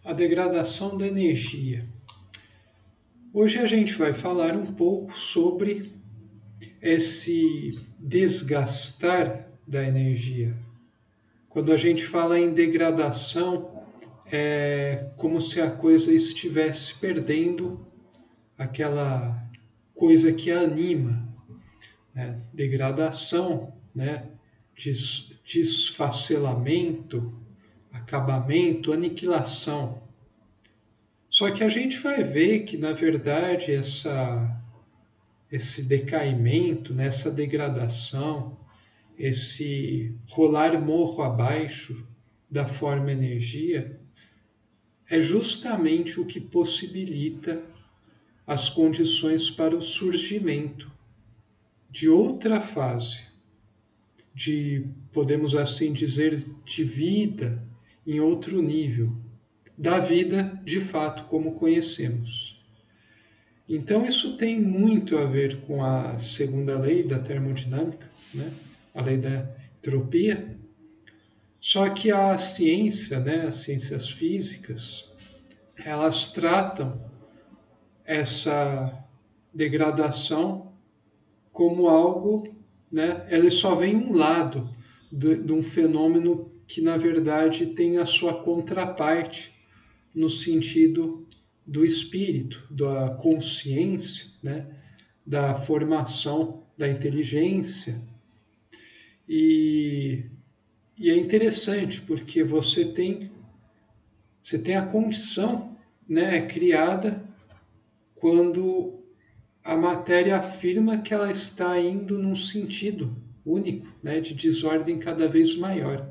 A degradação da energia. Hoje a gente vai falar um pouco sobre esse desgastar da energia. Quando a gente fala em degradação, é como se a coisa estivesse perdendo aquela coisa que a anima, né? Degradação, né? Desfacelamento, acabamento, aniquilação. Só que a gente vai ver que, na verdade, esse decaimento, né, essa degradação, esse rolar morro abaixo da forma energia, é justamente o que possibilita as condições para o surgimento de outra fase, de, podemos assim dizer, de vida em outro nível, da vida de fato como conhecemos. Então isso tem muito a ver com a segunda lei da termodinâmica, né? A lei da entropia. Só que a ciência, né, as ciências físicas, elas tratam essa degradação como algo, né, ele só vem um lado de um fenômeno que na verdade tem a sua contraparte no sentido do espírito, da consciência, né, da formação da inteligência. E é interessante porque você tem a condição, né, criada quando a matéria afirma que ela está indo num sentido único, né, de desordem cada vez maior.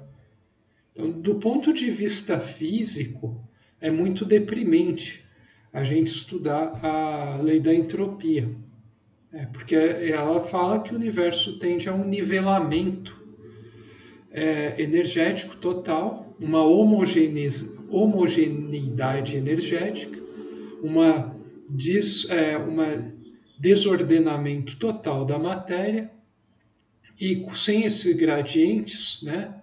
Então, do ponto de vista físico, é muito deprimente a gente estudar a lei da entropia, porque ela fala que o universo tende a um nivelamento energético total, uma homogeneidade energética, uma desordenamento total da matéria, e sem esses gradientes, né,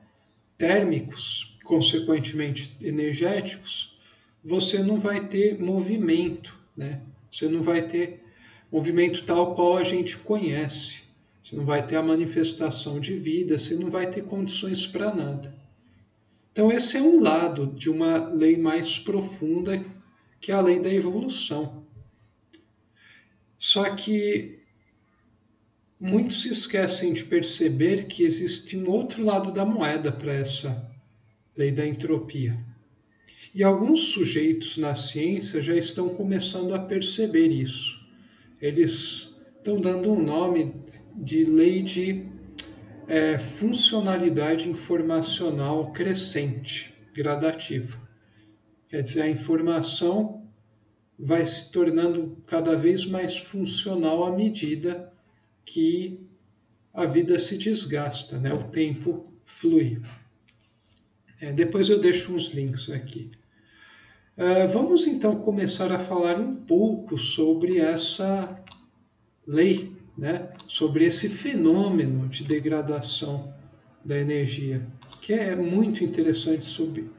térmicos, consequentemente energéticos, você não vai ter movimento, né? Você não vai ter movimento tal qual a gente conhece. Você não vai ter a manifestação de vida, você não vai ter condições para nada. Então esse é um lado de uma lei mais profunda, que é a lei da evolução. Só que muitos se esquecem de perceber que existe um outro lado da moeda para essa lei da entropia. E alguns sujeitos na ciência já estão começando a perceber isso. Eles estão dando um nome de lei de funcionalidade informacional crescente, gradativa. Quer dizer, a informação vai se tornando cada vez mais funcional à medida que a vida se desgasta, né? O tempo flui. Depois eu deixo uns links aqui. Vamos então começar a falar um pouco sobre essa lei, né? Sobre esse fenômeno de degradação da energia, que é muito interessante sob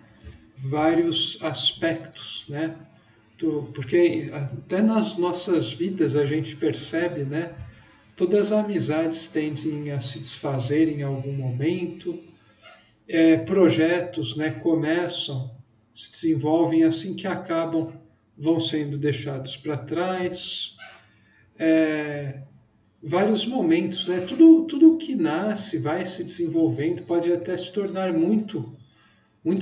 vários aspectos, né? Porque até nas nossas vidas a gente percebe, né? Todas as amizades tendem a se desfazer em algum momento, projetos, né, começam, se desenvolvem, assim que acabam, vão sendo deixados para trás. Vários momentos, né? Tudo que nasce vai se desenvolvendo, pode até se tornar muito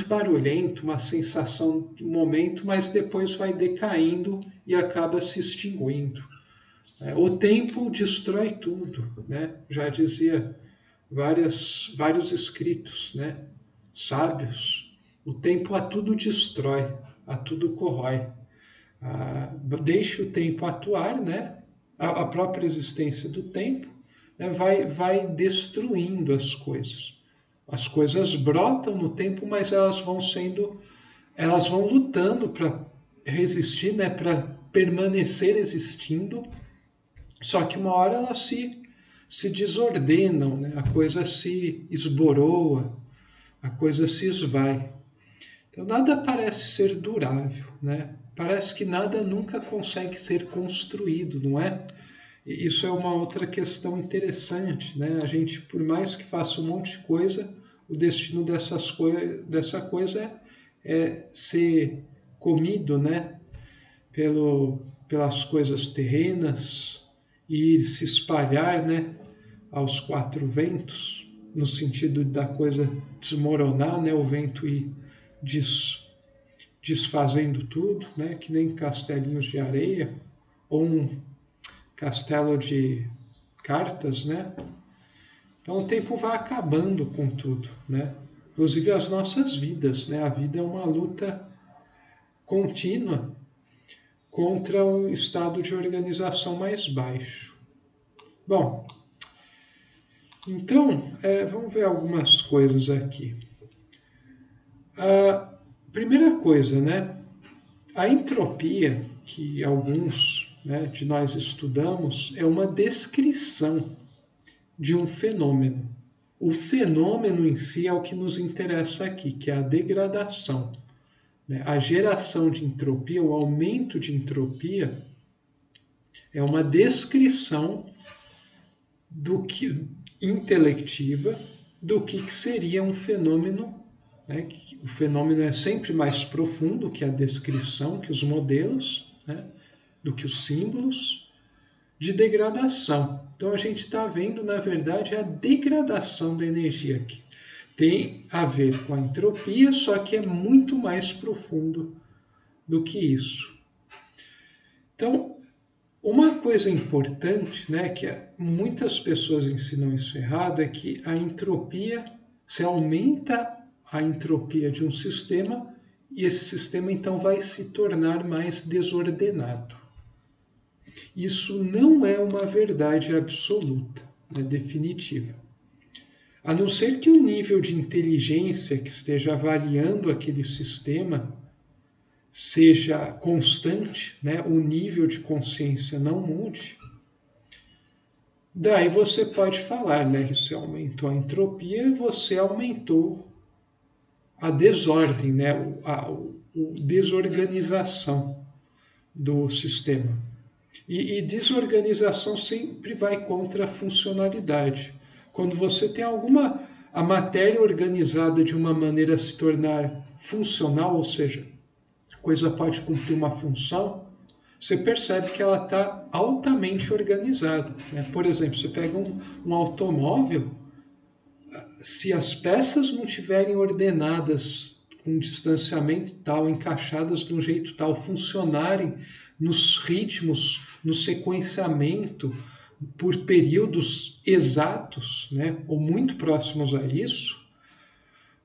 barulhento, uma sensação de momento, mas depois vai decaindo e acaba se extinguindo. O tempo destrói tudo, né? Já dizia vários escritos, né, sábios. O tempo a tudo destrói, a tudo corrói. Deixe o tempo atuar, né? A própria existência do tempo, né, vai destruindo as coisas. As coisas brotam no tempo, mas elas vão lutando para resistir, né, para permanecer existindo. Só que uma hora elas se desordenam, né? A coisa se esboroa, a coisa se esvai. Então nada parece ser durável, né? Parece que nada nunca consegue ser construído, não é? E isso é uma outra questão interessante, né? A gente, por mais que faça um monte de coisa, o destino dessa coisa é ser comido, né? Pelas coisas terrenas e se espalhar, né? Aos quatro ventos, no sentido da coisa desmoronar, né? O vento ir desfazendo tudo, né? Que nem castelinhos de areia ou um castelo de cartas, né? Então o tempo vai acabando com tudo, né? Inclusive as nossas vidas, né? A vida é uma luta contínua contra um estado de organização mais baixo. Bom, então vamos ver algumas coisas aqui. A primeira coisa, né? A entropia que alguns, né, de nós estudamos é uma descrição de um fenômeno. O fenômeno em si é o que nos interessa aqui, que é a degradação. A geração de entropia, o aumento de entropia, é uma descrição intelectiva do que seria um fenômeno. Né? O fenômeno é sempre mais profundo que a descrição, que os modelos, né? Do que os símbolos de degradação. Então a gente está vendo, na verdade, a degradação da energia aqui. Tem a ver com a entropia, só que é muito mais profundo do que isso. Então, uma coisa importante, né, que muitas pessoas ensinam isso errado, é que a entropia, se aumenta a entropia de um sistema, e esse sistema então vai se tornar mais desordenado. Isso não é uma verdade absoluta, né, definitiva. A não ser que o nível de inteligência que esteja avaliando aquele sistema seja constante, né, o nível de consciência não mude, daí você pode falar, né, que você aumentou a entropia, você aumentou a desordem, né, a desorganização do sistema. E desorganização sempre vai contra a funcionalidade. Quando você tem a matéria organizada de uma maneira a se tornar funcional, ou seja, a coisa pode cumprir uma função, você percebe que ela está altamente organizada. Né? Por exemplo, você pega um automóvel, se as peças não estiverem ordenadas com distanciamento tal, encaixadas de um jeito tal, funcionarem nos ritmos, no sequenciamento, por períodos exatos, né, ou muito próximos a isso,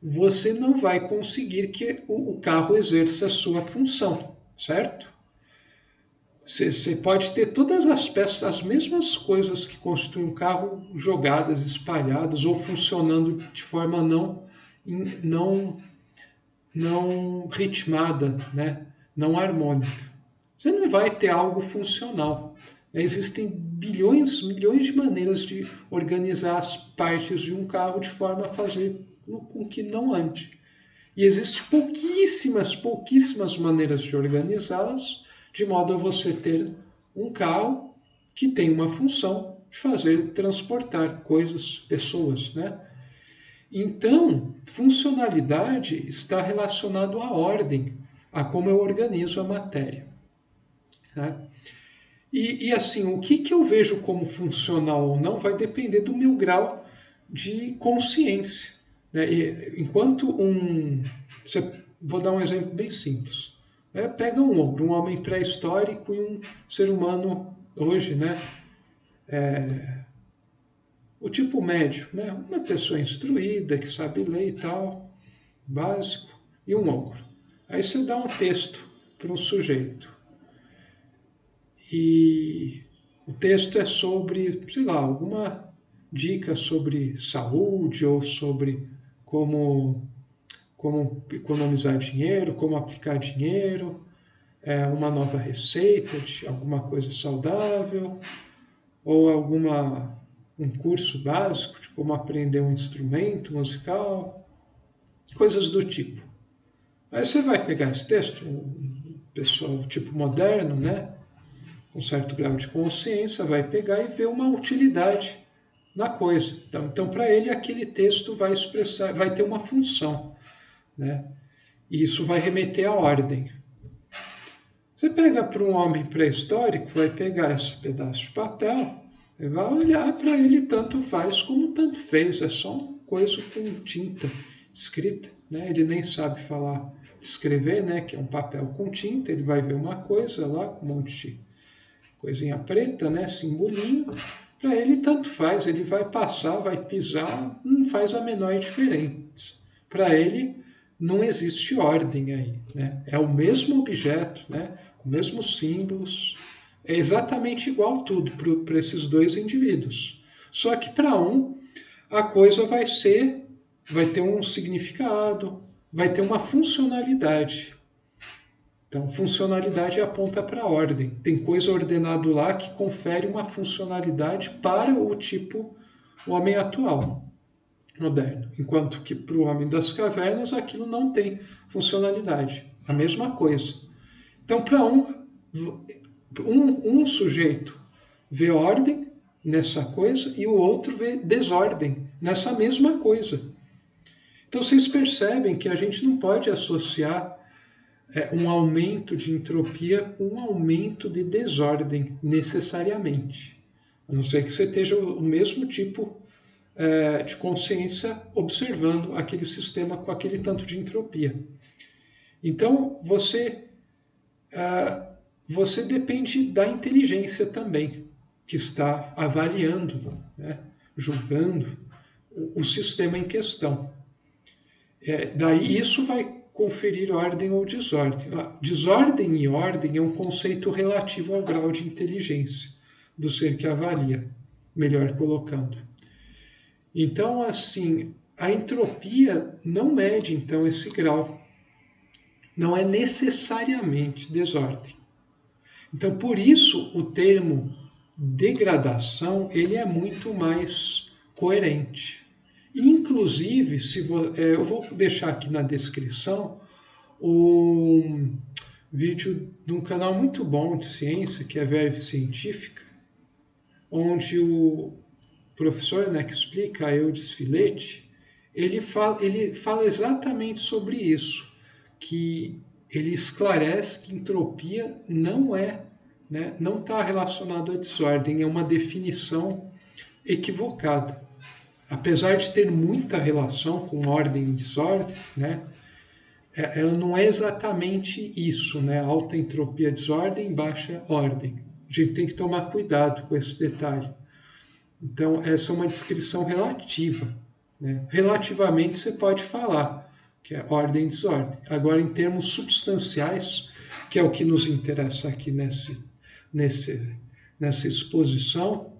você não vai conseguir que o carro exerça a sua função, certo? Você pode ter todas as peças, as mesmas coisas que constituem um carro jogadas, espalhadas ou funcionando de forma não ritmada, né? Não harmônica. Você não vai ter algo funcional. Existem milhões de maneiras de organizar as partes de um carro de forma a fazer com que não ande. E existem pouquíssimas maneiras de organizá-las, de modo a você ter um carro que tem uma função de transportar coisas, pessoas, né? Então, funcionalidade está relacionado à ordem, a como eu organizo a matéria. Tá? E assim, o que eu vejo como funcional ou não vai depender do meu grau de consciência. Né? Vou dar um exemplo bem simples. Pega um homem pré-histórico e um ser humano hoje, né? O tipo médio, né? Uma pessoa instruída, que sabe ler e tal, básico, e um ogro. Aí você dá um texto para um sujeito. E o texto é sobre, sei lá, alguma dica sobre saúde ou sobre como economizar dinheiro, como aplicar dinheiro, uma nova receita de alguma coisa saudável, ou um curso básico de como aprender um instrumento musical, coisas do tipo. Aí você vai pegar esse texto, um pessoal tipo moderno, né, com certo grau de consciência, vai pegar e ver uma utilidade na coisa. Então para ele, aquele texto vai expressar, vai ter uma função, né? E isso vai remeter à ordem. Você pega para um homem pré-histórico, vai pegar esse pedaço de papel e vai olhar para ele, tanto faz como tanto fez. É só uma coisa com tinta escrita, né? Ele nem sabe falar, escrever, né? Que é um papel com tinta. Ele vai ver uma coisa lá, com um monte de coisinha preta, né? Simbolinho. Para ele, tanto faz. Ele vai passar, vai pisar, não faz a menor diferença. Para ele, não existe ordem aí, né? É o mesmo objeto, né? Com os mesmos símbolos, é exatamente igual tudo para esses dois indivíduos. Só que para um, a coisa vai ter um significado, vai ter uma funcionalidade. Então, funcionalidade aponta para a ordem. Tem coisa ordenada lá que confere uma funcionalidade para o homem atual, moderno. Enquanto que para o homem das cavernas aquilo não tem funcionalidade. A mesma coisa. Então, para um sujeito vê ordem nessa coisa e o outro vê desordem nessa mesma coisa. Então, vocês percebem que a gente não pode associar um aumento de entropia com um aumento de desordem necessariamente. A não ser que você esteja o mesmo tipo de consciência observando aquele sistema com aquele tanto de entropia. Então, você depende da inteligência também, que está avaliando, né, julgando o sistema em questão. Daí isso vai conferir ordem ou desordem. Desordem e ordem é um conceito relativo ao grau de inteligência do ser que avalia, melhor colocando. Então, assim, a entropia não mede, então, esse grau. Não é necessariamente desordem. Então, por isso, o termo degradação ele é muito mais coerente. Inclusive, eu vou deixar aqui na descrição um vídeo de um canal muito bom de ciência, que é a Verve Científica, onde o professor, né, que explica, a Eudes Filete, ele fala exatamente sobre isso, que ele esclarece que entropia não está relacionado à desordem, é uma definição equivocada. Apesar de ter muita relação com ordem e desordem, né, ela não é exatamente isso, né, alta entropia, desordem, baixa ordem. A gente tem que tomar cuidado com esse detalhe. Então, essa é uma descrição relativa, né? Relativamente, você pode falar que é ordem e desordem. Agora, em termos substanciais, que é o que nos interessa aqui nessa exposição,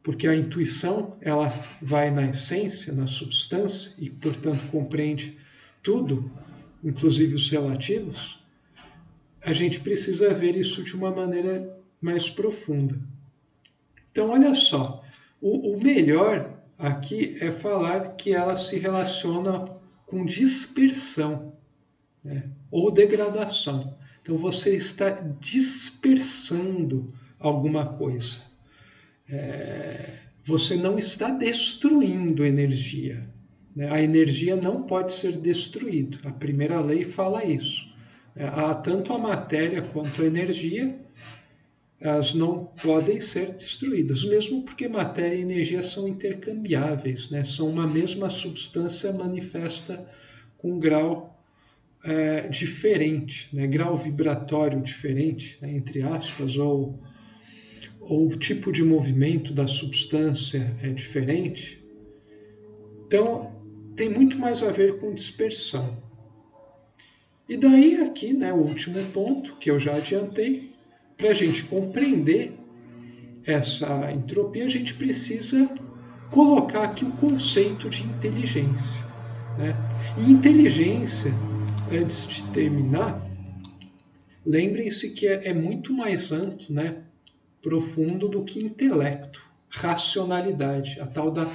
porque a intuição ela vai na essência, na substância, e, portanto, compreende tudo, inclusive os relativos, a gente precisa ver isso de uma maneira mais profunda. Então, olha só, o melhor aqui é falar que ela se relaciona com dispersão, né, ou degradação. Então, você está dispersando alguma coisa. Você não está destruindo energia. Né? A energia não pode ser destruída. A primeira lei fala isso. Tanto a matéria quanto a energia, elas não podem ser destruídas, mesmo porque matéria e energia são intercambiáveis, né? São uma mesma substância manifesta com um grau diferente, né? Grau vibratório diferente, né? Entre aspas, ou o tipo de movimento da substância é diferente. Então, tem muito mais a ver com dispersão. E daí aqui, né, o último ponto, que eu já adiantei, para a gente compreender essa entropia, a gente precisa colocar aqui o conceito de inteligência. Né? E inteligência, antes de terminar, lembrem-se que é muito mais amplo, né, profundo do que intelecto, racionalidade, a tal da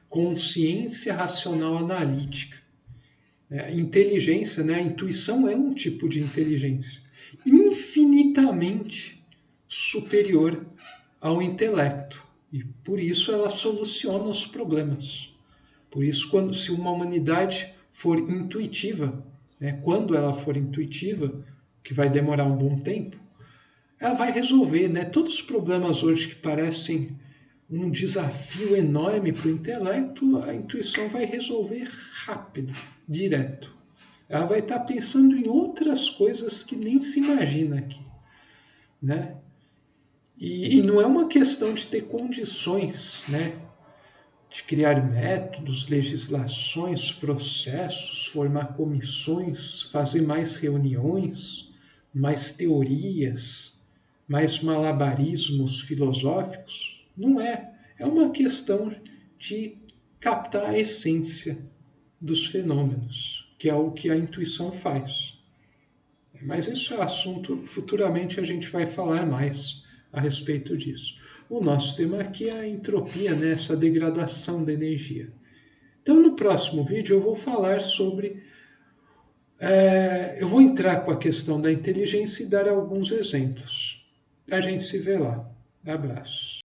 consciência racional analítica. A inteligência, né? A intuição é um tipo de inteligência infinitamente superior ao intelecto. E por isso ela soluciona os problemas. Por isso, se uma humanidade for intuitiva, né, quando ela for intuitiva, que vai demorar um bom tempo, ela vai resolver, né, todos os problemas hoje que parecem um desafio enorme para o intelecto, a intuição vai resolver rápido, direto. Ela vai estar pensando em outras coisas que nem se imagina aqui, né? E não é uma questão de ter condições, né? De criar métodos, legislações, processos, formar comissões, fazer mais reuniões, mais teorias, mais malabarismos filosóficos. Não é. É uma questão de captar a essência dos fenômenos, que é o que a intuição faz. Mas isso é assunto, futuramente a gente vai falar mais a respeito disso. O nosso tema aqui é a entropia, né? Essa degradação da energia. Então, no próximo vídeo eu vou falar sobre... eu vou entrar com a questão da inteligência e dar alguns exemplos. A gente se vê lá. Abraços.